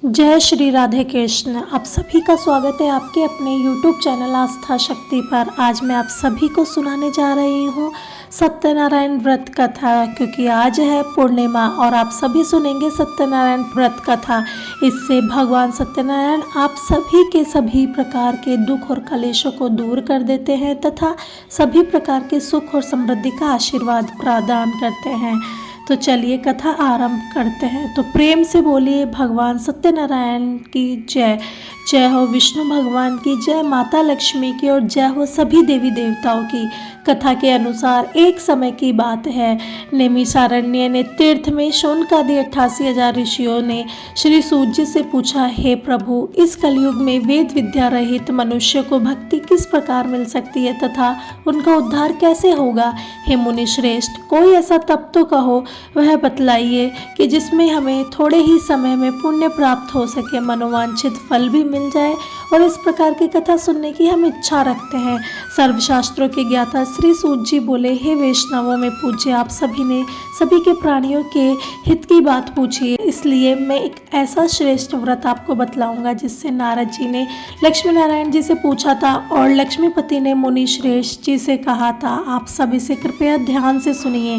जय श्री राधे कृष्ण। आप सभी का स्वागत है आपके अपने YouTube चैनल आस्था शक्ति पर। आज मैं आप सभी को सुनाने जा रही हूँ सत्यनारायण व्रत कथा, क्योंकि आज है पूर्णिमा और आप सभी सुनेंगे सत्यनारायण व्रत कथा। इससे भगवान सत्यनारायण आप सभी के सभी प्रकार के दुख और कलेशों को दूर कर देते हैं तथा सभी प्रकार के सुख और समृद्धि का आशीर्वाद प्रदान करते हैं। तो चलिए कथा आरंभ करते हैं। तो प्रेम से बोलिए भगवान सत्यनारायण की जय। जय हो विष्णु भगवान की, जय माता लक्ष्मी की और जय हो सभी देवी देवताओं की। कथा के अनुसार एक समय की बात है, नैमिषारण्य ने तीर्थ में शौनकादि 88,000 ऋषियों ने श्री सूत जी से पूछा, हे प्रभु, इस कलयुग में वेद विद्या रहित मनुष्य को भक्ति किस प्रकार मिल सकती है तथा उनका उद्धार कैसे होगा। हे मुनि श्रेष्ठ, कोई ऐसा तप तो कहो, वह बतलाइए कि जिसमें हमें थोड़े ही समय में पुण्य प्राप्त हो सके, मनोवांछित फल भी मिल जाए और इस प्रकार की कथा सुनने की हम इच्छा रखते हैं। सर्वशास्त्रों के ज्ञाता श्री सूत जी बोले, हे वैष्णवों में पूज्य, आप सभी ने सभी के प्राणियों के हित की बात पूछी है, इसलिए मैं एक ऐसा श्रेष्ठ व्रत आपको बतलाऊंगा जिससे नारद जी ने लक्ष्मी नारायण जी से पूछा था और लक्ष्मीपति ने मुनि श्रेष्ठ जी से कहा था। आप सब इसे कृपया ध्यान से सुनिए।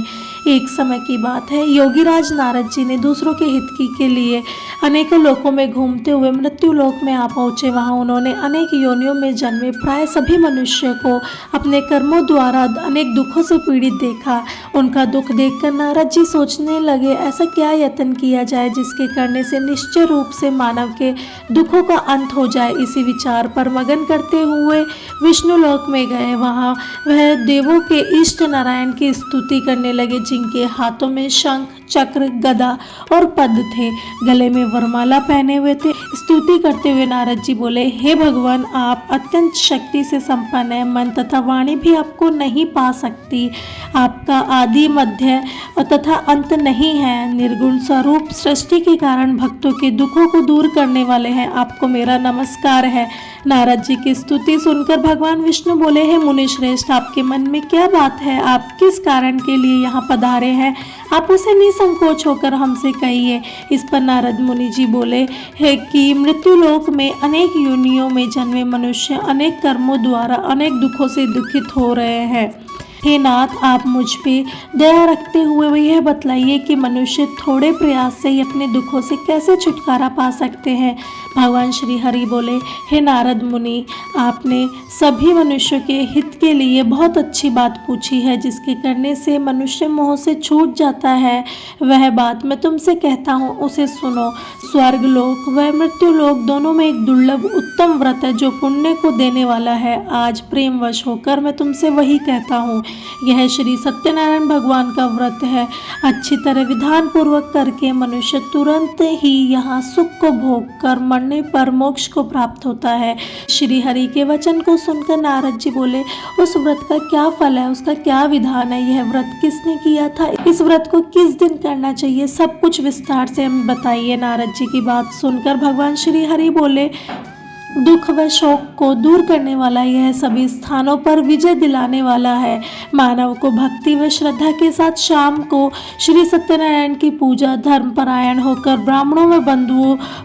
एक समय की बात है, योगीराज नारद जी ने दूसरों के हित के लिए अनेकों लोकों में घूमते हुए मृत्यु लोक में आ पहुँचे। वहाँ उन्होंने अनेक योनियों में जन्मे प्राय सभी मनुष्य को अपने कर्मों द्वारा अनेक दुखों से पीड़ित देखा। उनका दुख देखकर नारद जी सोचने लगे, ऐसा क्या यत्न किया जाए जिसके करने से निश्चय रूप से मानव के दुखों का अंत हो जाए। इसी विचार पर मगन करते हुए विष्णु लोक में गए। वहाँ वह देवों के इष्ट नारायण की स्तुति करने लगे, जिनके हाथों में शंख, चक्र, गदा और पद थे, गले में वरमाला पहने हुए थे। स्तुति करते हुए नारद जी बोले, हे भगवान, आप अत्यंत शक्ति से संपन्न है, मन तथा वाणी भी आपको नहीं पा सकती। आपका आदि मध्य तथा अंत नहीं है, निर्गुण स्वरूप सृष्टि के कारण भक्तों के दुखों को दूर करने वाले हैं, आपको मेरा नमस्कार है। नारद जी की स्तुति सुनकर भगवान विष्णु बोले, हे मुनि श्रेष्ठ, आपके मन में क्या बात है, आप किस कारण के लिए यहाँ पधारे हैं, आप उसे निसंकोच होकर हमसे कहिए। इस पर नारद मुनि जी बोले, है कि मृत्यु लोक में अनेक योनियों में जन्मे मनुष्य अनेक कर्मों द्वारा अनेक दुखों से दुखित हो रहे हैं। हे नाथ, आप मुझ पे दया रखते हुए यह बतलाइए कि मनुष्य थोड़े प्रयास से ही अपने दुखों से कैसे छुटकारा पा सकते हैं। भगवान श्री हरि बोले, हे नारद मुनि, आपने सभी मनुष्यों के हित के लिए बहुत अच्छी बात पूछी है, जिसके करने से मनुष्य मोह से छूट जाता है। वह बात मैं तुमसे कहता हूँ, उसे सुनो। स्वर्ग लोक व मृत्यु लोक दोनों में एक दुर्लभ उत्तम व्रत है जो पुण्य को देने वाला है। आज प्रेमवश होकर मैं तुमसे वही कहता हूँ। यह श्री सत्यनारायण भगवान का व्रत है। अच्छी तरह विधान पूर्वक करके मनुष्य तुरंत ही यहाँ सुख को भोग कर मरने पर मोक्ष को प्राप्त होता है। श्री हरि के वचन को सुनकर नारद जी बोले, उस व्रत का क्या फल है, उसका क्या विधान है, यह व्रत किसने किया था, इस व्रत को किस दिन करना चाहिए, सब कुछ विस्तार से हमें बताइए। नारद जी की बात सुनकर भगवान श्री हरि बोले, दुख व शोक को दूर करने वाला यह सभी स्थानों पर विजय दिलाने वाला है। मानव को भक्ति व श्रद्धा के साथ शाम को श्री सत्यनारायण की पूजा धर्मपरायण होकर ब्राह्मणों व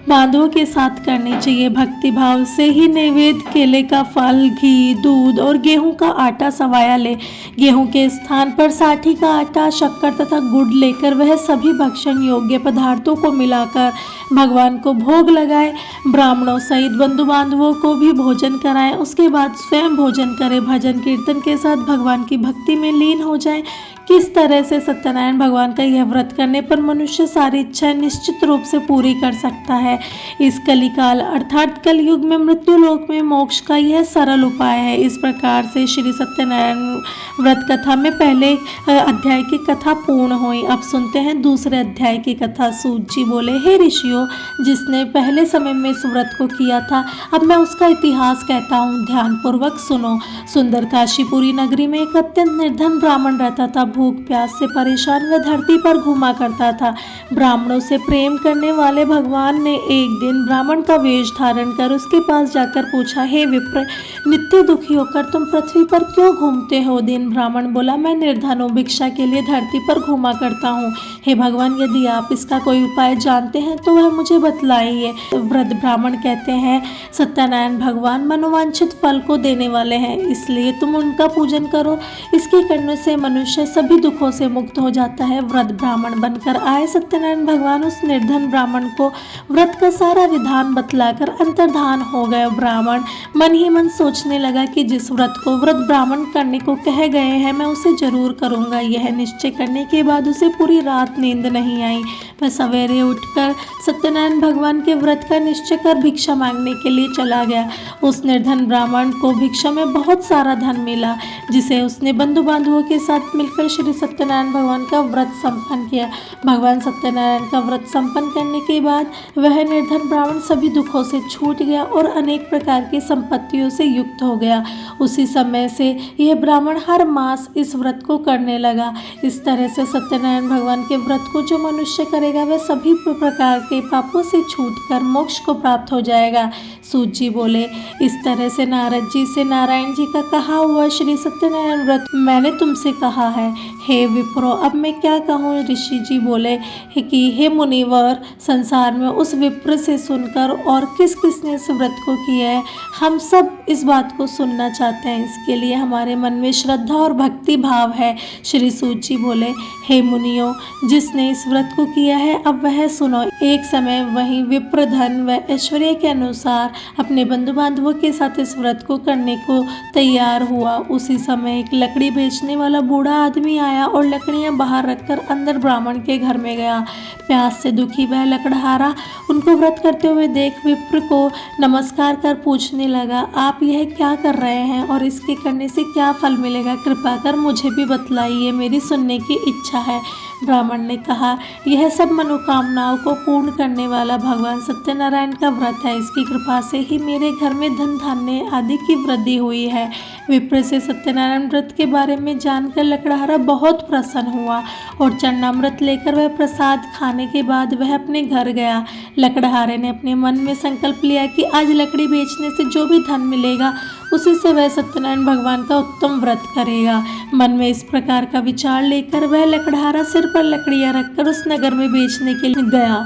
बांधवों के साथ करनी चाहिए। भक्ति भाव से ही नैवेद्य केले का फल, घी, दूध और गेहूं का आटा सवाया ले। गेहूं के स्थान पर साठी का आटा, शक्कर तथा गुड़ लेकर वह सभी भक्षण योग्य पदार्थों को मिलाकर भगवान को भोग लगाए। ब्राह्मणों सहित बंधु बांधवों को भी भोजन कराएं। उसके बाद स्वयं भोजन करें। भजन कीर्तन के साथ भगवान की भक्ति में लीन हो जाएं। किस तरह से सत्यनारायण भगवान का यह व्रत करने पर मनुष्य सारी इच्छाएं निश्चित रूप से पूरी कर सकता है। इस कलिकाल अर्थात कलयुग में मृत्यु लोक में मोक्ष का यह सरल उपाय है। इस प्रकार से श्री सत्यनारायण व्रत कथा में पहले अध्याय की कथा पूर्ण हुई। अब सुनते हैं दूसरे अध्याय की कथा। सूत जी बोले, हे ऋषियों, जिसने पहले समय में इस व्रत को किया था, अब मैं उसका इतिहास कहता हूँ, ध्यान पूर्वक सुनो। सुंदर काशीपुरी नगरी में एक अत्यंत निर्धन ब्राह्मण रहता था। भूख प्यास से परेशान वह धरती पर घूमा करता था। ब्राह्मणों से प्रेम करने वाले भगवान ने एक दिन ब्राह्मण का वेश धारण कर उसके पास जाकर पूछा, हे विप्र, नित्य दुखी होकर तुम पृथ्वी पर क्यों घूमते हो दिन? ब्राह्मण बोला, मैं निर्धन हूँ, भिक्षा के लिए धरती पर घूमा करता हूँ। हे भगवान, यदि आप इसका कोई उपाय जानते हैं तो वह मुझे बतलाइए। वृद्ध ब्राह्मण कहते हैं, सत्यनारायण भगवान मनोवांछित फल को देने वाले हैं, इसलिए तुम उनका पूजन करो। इसके करने से मनुष्य सभी दुखों से मुक्त हो जाता है। वृद्ध ब्राह्मण बनकर आए सत्यनारायण भगवान उस निर्धन ब्राह्मण को व्रत का सारा विधान बतलाकर अंतर्धान हो गए। ब्राह्मण मन ही मन सोचने लगा कि जिस व्रत को वृद्ध ब्राह्मण करने को कह गए हैं मैं उसे जरूर करूंगा। यह निश्चय करने के बाद उसे पूरी रात नींद नहीं आई। वह सवेरे उठकर सत्यनारायण भगवान के व्रत का निश्चय कर भिक्षा मांगने के लिए चला गया। उस निर्धन ब्राह्मण को भिक्षा में बहुत सारा धन मिला, जिसे उसने बंधु बांधवों के साथ मिलकर श्री सत्यनारायण भगवान का व्रत संपन्न किया। भगवान सत्यनारायण का व्रत संपन्न करने के बाद वह निर्धन ब्राह्मण सभी दुखों से छूट गया और अनेक प्रकार की संपत्तियों से युक्त हो गया। उसी समय से यह ब्राह्मण हर मास इस व्रत को करने लगा। इस तरह से सत्यनारायण भगवान के व्रत को जो मनुष्य करेगा वह सभी प्रकार के पापों से छूटकर मोक्ष को प्राप्त हो जाएगा। सूत जी बोले, इस तरह से नारद जी से नारायण जी का कहा हुआ श्री सत्यनारायण व्रत मैंने तुमसे कहा है। हे विप्रो, अब मैं क्या कहूँ? ऋषि जी बोले कि हे मुनिवर, संसार में उस विप्र से सुनकर और किस किसने इस व्रत को किया है, हम सब इस बात को सुनना चाहते हैं। इसके लिए हमारे मन में श्रद्धा और भक्ति भाव है। श्री सूत जी बोले, हे मुनियों, जिसने इस व्रत को किया है अब वह सुनो। एक समय वही विप्र धन व ऐश्वर्य के अनुसार अपने बंधु बांधवों के साथ इस व्रत को करने को तैयार हुआ। उसी समय एक लकड़ी बेचने वाला बूढ़ा आदमी आया और लकड़ियां बाहर रखकर अंदर ब्राह्मण के घर में गया। प्यास से दुखी वह लकड़हारा उनको व्रत करते हुए देख विप्र को नमस्कार कर पूछने लगा, आप यह क्या कर रहे हैं और इसके करने से क्या फल मिलेगा? कृपा कर मुझे भी बतलाइए, मेरी सुनने की इच्छा है। ब्राह्मण ने कहा, यह सब मनोकामनाओं को पूर्ण करने वाला भगवान सत्यनारायण का व्रत है। इसकी कृपा से ही मेरे घर में धन धान्य आदि की वृद्धि हुई है। विप्र से सत्यनारायण व्रत के बारे में जानकर लकड़हारा बहुत प्रसन्न हुआ और चरणामृत लेकर वह प्रसाद खाने के बाद वह अपने घर गया। लकड़हारे ने अपने मन में संकल्प लिया कि आज लकड़ी बेचने से जो भी धन मिलेगा उसी से वह सत्यनारायण भगवान का उत्तम व्रत करेगा। मन में इस प्रकार का विचार लेकर वह लकड़हारा सिर पर लकड़ियां रखकर उस नगर में बेचने के लिए गया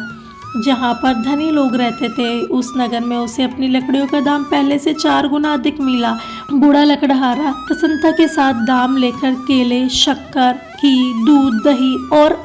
जहाँ पर धनी लोग रहते थे। उस नगर में उसे अपनी लकड़ियों का दाम पहले से 4 गुना अधिक मिला। बूढ़ा लकड़हारा प्रसन्नता के साथ दाम लेकर केले, शक्कर, घी, दूध, दही और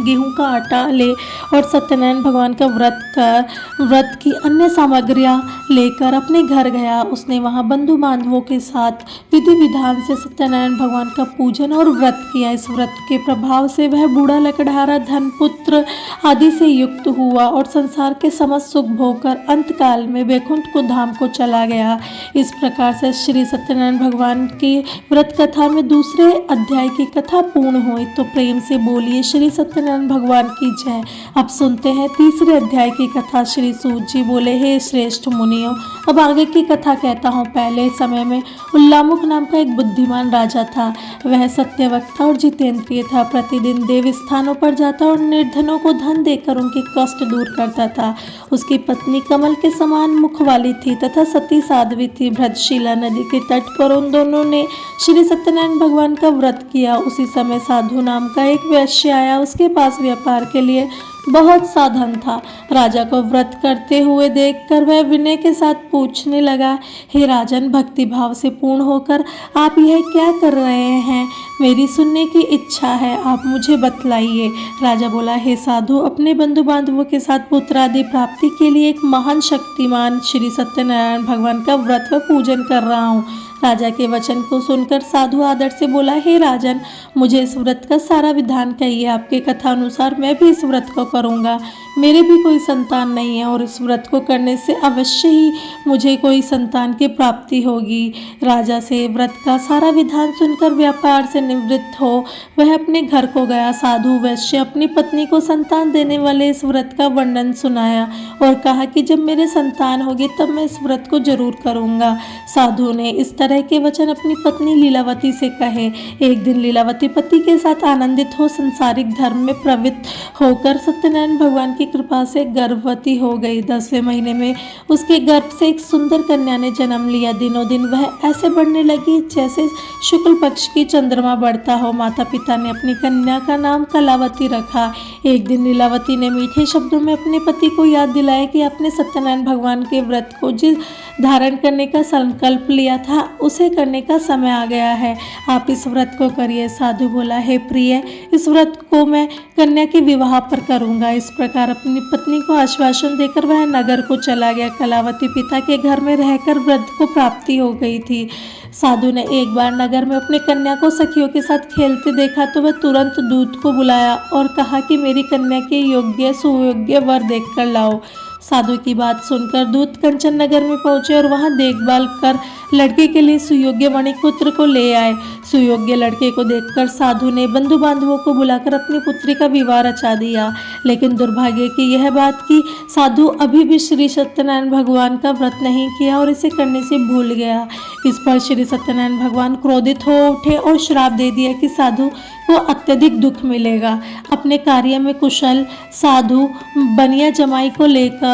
गेहूं का आटा ले और सत्यनारायण भगवान का व्रत की अन्य सामग्रियां लेकर अपने घर गया। उसने वहां बंधु बांधवों के साथ विधि विधान से सत्यनारायण भगवान का पूजन और व्रत किया। इस व्रत के प्रभाव से वह बूढ़ा लकड़हारा धन, पुत्र आदि से युक्त हुआ और संसार के समस्त सुख भोगकर अंतकाल में वैकुंठ को धाम को चला गया। इस प्रकार से श्री सत्यनारायण भगवान की व्रत कथा में दूसरे अध्याय की कथा पूर्ण हुई। तो प्रेम से बोलिए श्री सत्यनारायण भगवान की जय। अब सुनते हैं तीसरे अध्याय की कथा। श्री सूत जी बोले, हे श्रेष्ठ मुनियों, अब आगे की कथा कहता हूँ। पहले समय में उल्लामुख नाम का एक बुद्धिमान राजा था। वह सत्यवक्ता और जितेंद्रिय था। प्रतिदिन देव स्थानों पर जाता और निर्धनों को धन देकर उनके कष्ट दूर करता था। उसकी पत्नी कमल के समान मुख वाली थी तथा सती साध्वी थी। भ्रतशिला नदी के तट पर उन दोनों ने श्री सत्यनारायण भगवान का व्रत किया। उसी समय साधु नाम का एक वैश्य आया। उसके पास व्यापार के लिए बहुत साधन था। राजा को व्रत करते हुए देखकर वह विनय के साथ पूछने लगा, हे राजन, भक्ति भाव से पूर्ण होकर आप यह क्या कर रहे हैं? मेरी सुनने की इच्छा है, आप मुझे बतलाइए। राजा बोला, हे साधु, अपने बंधु बांधवों के साथ पुत्र आदि प्राप्ति के लिए एक महान शक्तिमान श्री सत्यनारायण भगवान का व्रत व पूजन कर रहा हूँ। राजा के वचन को सुनकर साधु आदर से बोला, हे राजन, मुझे इस व्रत का सारा विधान कहिए। आपके कथा अनुसार मैं भी इस व्रत को करूँगा। मेरे भी कोई संतान नहीं है और इस व्रत को करने से अवश्य ही मुझे कोई संतान की प्राप्ति होगी। राजा से व्रत का सारा विधान सुनकर व्यापार से निवृत्त हो वह अपने घर को गया। साधु वैश्य अपनी पत्नी को संतान देने वाले इस व्रत का वर्णन सुनाया और कहा कि जब मेरे संतान होगी तब मैं इस व्रत को जरूर करूँगा। साधु ने इस तरह के वचन अपनी पत्नी लीलावती से कहे। एक दिन लीलावती पति के साथ आनंदित हो संसारिक धर्म में प्रवृत्त होकर सत्यनारायण भगवान की कृपा से गर्भवती हो गई। 10वें महीने में उसके गर्भ से एक सुंदर कन्या ने जन्म लिया। दिनों दिन वह ऐसे बढ़ने लगी जैसे शुक्ल पक्ष की चंद्रमा बढ़ता हो। माता पिता ने अपनी कन्या का नाम कलावती रखा। एक दिन लीलावती ने मीठे शब्दों में अपने पति को याद दिलाया कि आपने सत्यनारायण भगवान के व्रत को जिस धारण करने का संकल्प लिया था उसे करने का समय आ गया है। आप इस व्रत को करिए। साधु बोला, हे प्रिय, इस व्रत को मैं कन्या के विवाह पर करूंगा। इस प्रकार अपनी पत्नी को आश्वासन देकर वह नगर को चला गया। कलावती पिता के घर में रहकर व्रत को प्राप्ति हो गई थी। साधु ने एक बार नगर में अपने कन्या को सखियों के साथ खेलते देखा तो वह तुरंत दूत को बुलाया और कहा कि मेरी कन्या के योग्य सुयोग्य वर देखकर लाओ। साधु की बात सुनकर दूत कंचन नगर में पहुंचे और वहां देखभाल कर लड़के के लिए सुयोग्य वणिक पुत्र को ले आए। सुयोग्य लड़के को देखकर साधु ने बंधु बांधवों को बुलाकर अपनी पुत्री का विवाह रचा दिया। लेकिन दुर्भाग्य की यह बात कि साधु अभी भी श्री सत्यनारायण भगवान का व्रत नहीं किया और इसे करने से भूल गया। इस पर श्री सत्यनारायण भगवान क्रोधित हो उठे और श्राप दे दिया कि साधु को अत्यधिक दुख मिलेगा। अपने कार्य में कुशल साधु बनिया जमाई को लेकर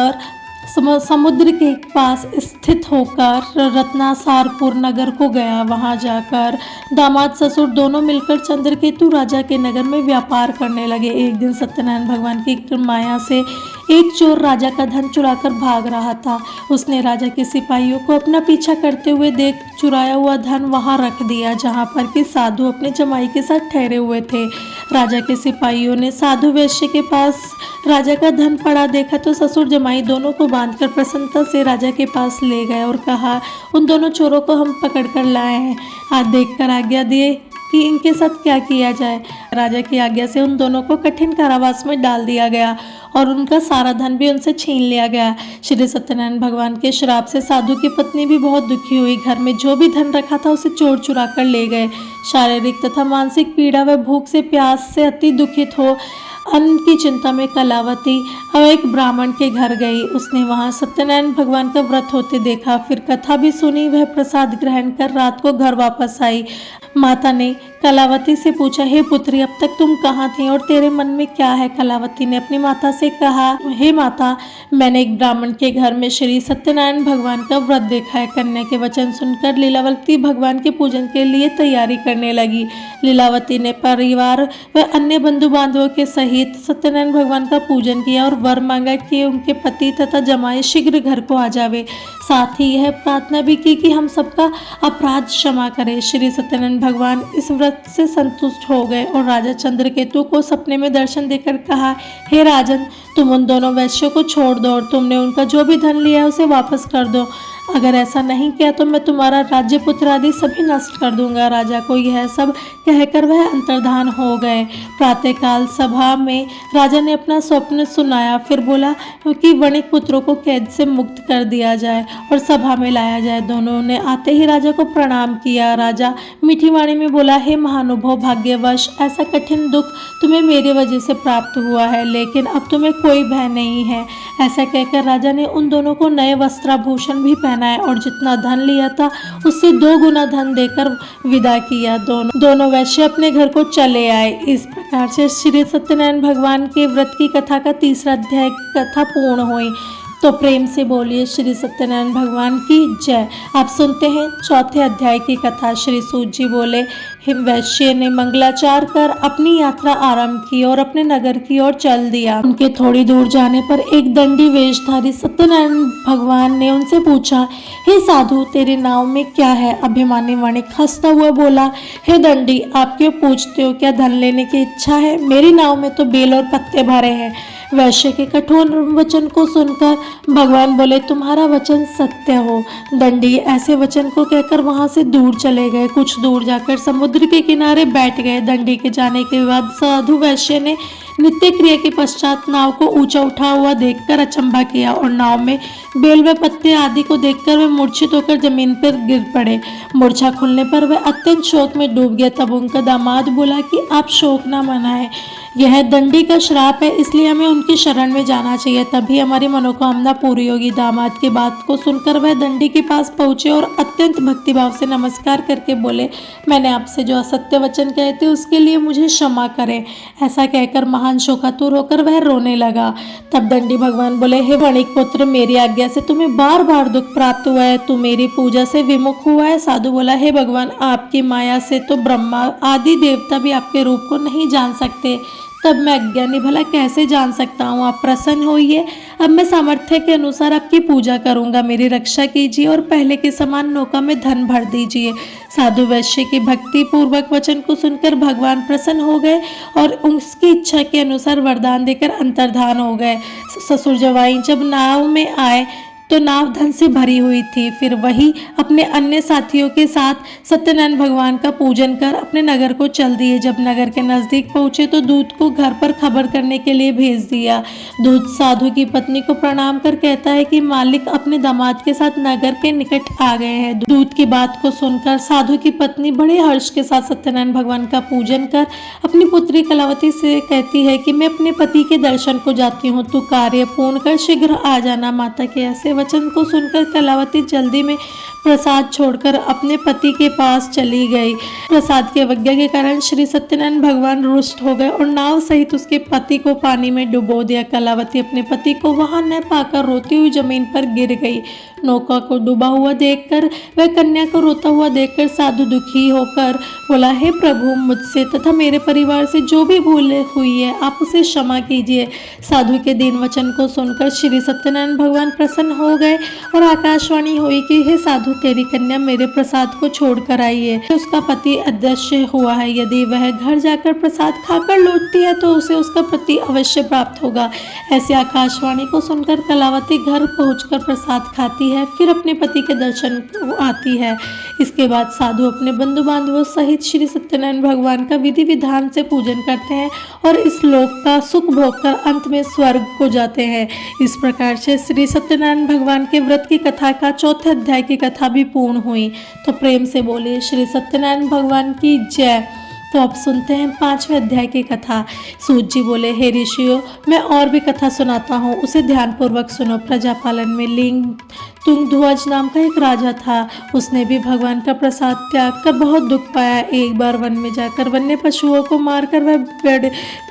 समुद्र के पास स्थित होकर रत्नासारपुर नगर को गया। वहां जाकर दामाद ससुर दोनों मिलकर चंद्रकेतु राजा के नगर में व्यापार करने लगे। एक दिन सत्यनारायण भगवान की माया से एक चोर राजा का धन चुराकर भाग रहा था। उसने राजा के सिपाहियों को अपना पीछा करते हुए देख चुराया हुआ धन वहां रख दिया जहां पर कि साधु अपने जमाई के साथ ठहरे हुए थे। राजा के सिपाहियों ने साधु वैश्य के पास राजा का धन पड़ा देखा तो ससुर जमाई दोनों को बांधकर प्रसन्नता से राजा के पास ले गए और कहा, उन दोनों चोरों को हम पकड़ कर लाए हैं। आज देखकर आज्ञा दिए कि इनके साथ क्या किया जाए। राजा की आज्ञा से उन दोनों को कठिन कारावास में डाल दिया गया और उनका सारा धन भी उनसे छीन लिया गया। श्री सत्यनारायण भगवान के श्राप से साधु की पत्नी भी बहुत दुखी हुई। घर में जो भी धन रखा था उसे चोर चुरा कर ले गए। शारीरिक तथा मानसिक पीड़ा व भूख से प्यास से अति दुखित हो अन्न की चिंता में कलावती अब एक ब्राह्मण के घर गई। उसने वहां सत्यनारायण भगवान का व्रत होते देखा, फिर कथा भी सुनी। वह प्रसाद ग्रहण कर रात को घर वापस आई। माता ने कलावती से पूछा, हे पुत्री, अब तक तुम कहाँ थी और तेरे मन में क्या है? कलावती ने अपनी माता से कहा, हे माता, मैंने एक ब्राह्मण के घर में श्री सत्यनारायण भगवान का व्रत देखा है। कन्या के वचन सुनकर लीलावती भगवान के पूजन के लिए तैयारी करने लगी। लीलावती ने परिवार व अन्य बंधु बांधवों के सहित सत्यनारायण भगवान का पूजन किया और वर मांगा कि उनके पति तथा जमाई शीघ्र घर को आ जावे। साथ ही यह प्रार्थना भी की कि हम सबका अपराध क्षमा करे। श्री सत्यनारायण भगवान इस व्रत से संतुष्ट हो गए और राजा चंद्रकेतु को सपने में दर्शन देकर कहा, हे राजन, तुम उन दोनों वैश्यों को छोड़ दो और तुमने उनका जो भी धन लिया है उसे वापस कर दो। अगर ऐसा नहीं किया तो मैं तुम्हारा राज्य पुत्र आदि सभी नष्ट कर दूंगा। राजा को यह सब कहकर वह अंतर्धान हो गए। प्रातःकाल सभा में राजा ने अपना स्वप्न सुनाया, फिर बोला कि वणिक पुत्रों को कैद से मुक्त कर दिया जाए और सभा में लाया जाए। दोनों ने आते ही राजा को प्रणाम किया। राजा मीठी वाणी में बोला, हे महानुभाव, भाग्यवश ऐसा कठिन दुख तुम्हें मेरे वजह से प्राप्त हुआ है, लेकिन अब तुम्हें कोई भय नहीं है। ऐसा कहकर राजा ने उन दोनों को नए वस्त्राभूषण भी पहनाए और जितना धन लिया था उससे 2 गुना धन देकर विदा किया। दोनों वैश्य अपने घर को चले आए। इस प्रकार से श्री सत्यनारायण भगवान के व्रत की कथा का 3रा अध्याय कथा पूर्ण हुई। तो प्रेम से बोलिए श्री सत्यनारायण भगवान की जय। आप सुनते हैं 4थे अध्याय की कथा। श्री सूत जी बोले, वैश्य ने मंगलाचार कर अपनी यात्रा आरंभ की और अपने नगर की ओर चल दिया। उनके थोड़ी दूर जाने पर एक दंडी वेशधारी सत्यनारायण भगवान ने उनसे पूछा, हे साधु, तेरे नाव में क्या है? अभिमानी वणिक हंसता हुआ बोला, हे दंडी, आप क्यों पूछते हो? क्या धन लेने की इच्छा है? मेरी नाव में तो बेल और पत्ते भरे हैं। वैश्य के कठोर वचन को सुनकर भगवान बोले, तुम्हारा वचन सत्य हो। दंडी ऐसे वचन को कहकर वहां से दूर चले गए। कुछ दूर जाकर समुद्र के किनारे बैठ गए। दंडी के जाने के बाद साधु वैश्य ने नित्य क्रिया के पश्चात नाव को ऊंचा उठा हुआ देखकर अचंभा किया और नाव में बेल व पत्ते आदि को देखकर वे मूर्छित होकर जमीन पर गिर पड़े। मूर्छा खुलने पर वह अत्यंत शोक में डूब गया। तब उनका दामाद बोला कि आप शोक न मनाएं, यह दंडी का श्राप है, इसलिए हमें उनकी शरण में जाना चाहिए, तभी हमारी मनोकामना पूरी होगी। दामाद की बात को सुनकर वह दंडी के पास पहुंचे और अत्यंत भक्तिभाव से नमस्कार करके बोले, मैंने आपसे जो असत्य वचन कहे थे उसके लिए मुझे क्षमा करें। ऐसा कहकर महान शोकातुर होकर वह रोने लगा। तब दंडी भगवान बोले, हे वणिक पुत्र, मेरी आज्ञा से तुम्हें बार बार दुख प्राप्त हुआ है, तू मेरी पूजा से विमुख हुआ है। साधु बोला, हे भगवान, आपकी माया से तो ब्रह्मा आदि देवता भी आपके रूप को नहीं जान सकते, तब मैं अज्ञानी भला कैसे जान सकता हूँ। आप प्रसन्न होइए, अब मैं सामर्थ्य के अनुसार आपकी पूजा करूँगा, मेरी रक्षा कीजिए और पहले के समान नौका में धन भर दीजिए। साधु वैश्य की भक्ति पूर्वक वचन को सुनकर भगवान प्रसन्न हो गए और उसकी इच्छा के अनुसार वरदान देकर अंतर्धान हो गए। ससुर जवाई जब नाव में आए तो नाव धन से भरी हुई थी। फिर वही अपने अन्य साथियों के साथ सत्यनारायण भगवान का पूजन कर अपने नगर को चल दिए। जब नगर के नजदीक पहुंचे तो दूत को घर पर खबर करने के लिए भेज दिया। दूत साधु की पत्नी को प्रणाम कर कहता है कि मालिक अपने दामाद के साथ नगर के निकट आ गए हैं। दूत की बात को सुनकर साधु की पत्नी बड़े हर्ष के साथ सत्यनारायण भगवान का पूजन कर अपनी पुत्री कलावती से कहती है कि मैं अपने पति के दर्शन को जाती हूँ, तू कार्य पूर्ण कर शीघ्र आ जाना। माता के ऐसे वचन को सुनकर कलावती जल्दी में प्रसाद छोड़कर अपने पति के पास चली गई। प्रसाद की अवज्ञा के कारण श्री सत्यनारायण भगवान रुष्ट हो गए और नाव सहित उसके पति को पानी में डुबो दिया। कलावती अपने पति को वहां न पाकर रोती हुई जमीन पर गिर गई। नौका को डूबा हुआ देखकर वह कन्या को रोता हुआ देखकर साधु दुखी होकर बोला, हे प्रभु, मुझसे तथा मेरे परिवार से जो भी भूल हुई है आप उसे क्षमा कीजिए। साधु के दीन वचन को सुनकर श्री सत्यनारायण भगवान प्रसन्न हो गए और आकाशवाणी हुई कि हे साधु, तेरी कन्या मेरे प्रसाद को छोड़कर आई है। उसका पति अदृश्य हुआ है, यदि वह घर जाकर प्रसाद खाकर लौटती है तो उसे उसका पति अवश्य प्राप्त होगा। ऐसी आकाशवाणी को सुनकर कलावती घर पहुंचकर प्रसाद खाती है, फिर अपने पति के दर्शन को आती है। इसके बाद साधु अपने बंधु बांधवों सहित श्री सत्यनारायण भगवान का विधि विधान से पूजन करते हैं और इस लोक का सुख भोग कर अंत में स्वर्ग को जाते हैं। इस प्रकार से श्री सत्यनारायण भगवान के व्रत की कथा का चौथे अध्याय की कथा भी पूर्ण हुई। तो प्रेम से बोलिए श्री सत्यनारायण भगवान की जय। तो अब सुनते हैं 5वें अध्याय की कथा। सूत जी बोले, हे ऋषियों, मैं और भी कथा सुनाता हूँ, उसे ध्यानपूर्वक सुनो। प्रजापालन में लिंग तुंगध्वज नाम का एक राजा था। उसने भी भगवान का प्रसाद त्याग कर बहुत दुख पाया। एक बार वन में जाकर वन्य पशुओं को मारकर वह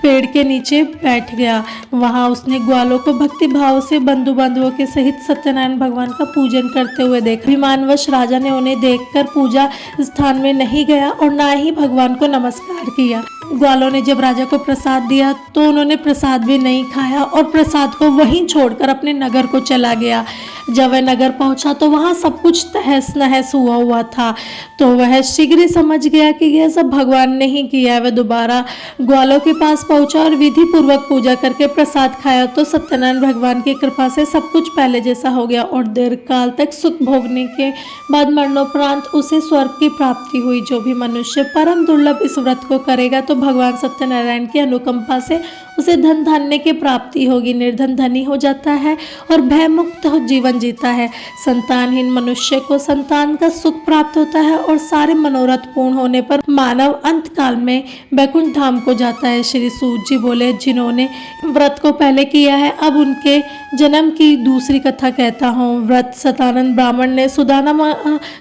पेड़ के नीचे बैठ गया। वहां उसने ग्वालों को भक्ति भाव से बंधु बांधवों के सहित सत्यनारायण भगवान का पूजन करते हुए देखा। अभिमानवश राजा ने उन्हें देखकर पूजा स्थान में नहीं गया और ना ही भगवान को नमस्कार किया। ग्वालों ने जब राजा को प्रसाद दिया तो उन्होंने प्रसाद भी नहीं खाया और प्रसाद को वहीं छोड़कर अपने नगर को चला गया। जब वह नगर पहुंचा तो वहां सब कुछ तहस नहस हुआ था। तो वह शीघ्र समझ गया कि यह सब भगवान ने ही किया है। वह दोबारा ग्वालों के पास पहुंचा और विधि पूर्वक पूजा करके प्रसाद खाया तो सत्यनारायण भगवान की कृपा से सब कुछ पहले जैसा हो गया और दीर्घ काल तक सुख भोगने के बाद मरणोपरांत उसे स्वर्ग की प्राप्ति हुई। जो भी मनुष्य परम दुर्लभ इस व्रत को करेगा तो भगवान सत्यनारायण की अनुकंपा से उसे धन धान्य की प्राप्ति होगी। निर्धन धनी हो जाता है और भयमुक्त जीवन जीता है। संतानहीन मनुष्य को संतान का सुख प्राप्त होता है और सारे मनोरथ पूर्ण होने पर मानव अंत काल में बैकुंठ धाम को जाता है। श्री सूत जी बोले, जिन्होंने व्रत को पहले किया है अब उनके जन्म की दूसरी कथा कहता हूँ। व्रत सतानंद ब्राह्मण ने सुदामा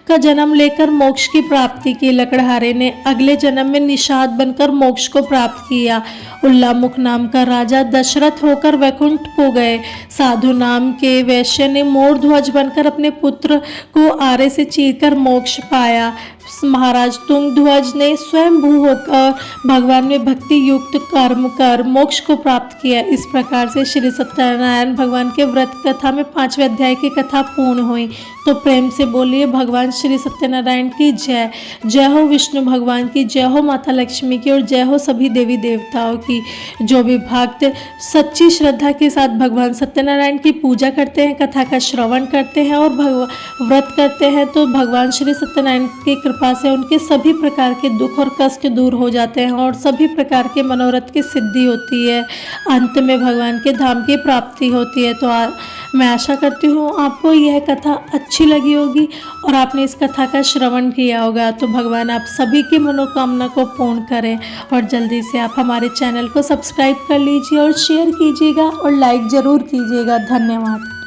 का जन्म लेकर मोक्ष की प्राप्ति की। लकड़हारे ने अगले जन्म में निषाद बनकर मोक्ष को प्राप्त किया। उल्लामुख नाम का राजा दशरथ होकर वैकुंठ को गए। साधु नाम के वैश्य ने मोर ध्वज बनकर अपने पुत्र को आरे से चीरकर मोक्ष पाया। महाराज तुंगध्वज ने स्वयं भू होकर भगवान में भक्ति युक्त कर्म कर मोक्ष को प्राप्त किया। इस प्रकार से श्री सत्यनारायण भगवान के व्रत कथा में 5वें अध्याय की कथा पूर्ण हुई। तो प्रेम से बोलिए भगवान श्री सत्यनारायण की जय। जय हो विष्णु भगवान की, जय हो माता लक्ष्मी की और जय हो सभी देवी देवताओं की। जो भी भक्त सच्ची श्रद्धा के साथ भगवान सत्यनारायण की पूजा करते हैं, कथा का श्रवण करते हैं और व्रत करते हैं तो भगवान श्री सत्यनारायण की कृपा कृपा से उनके सभी प्रकार के दुख और कष्ट दूर हो जाते हैं और सभी प्रकार के मनोरथ की सिद्धि होती है। अंत में भगवान के धाम की प्राप्ति होती है। तो मैं आशा करती हूँ आपको यह कथा अच्छी लगी होगी और आपने इस कथा का श्रवण किया होगा। तो भगवान आप सभी की मनोकामना को पूर्ण करें और जल्दी से आप हमारे चैनल को सब्सक्राइब कर लीजिए और शेयर कीजिएगा और लाइक ज़रूर कीजिएगा। धन्यवाद।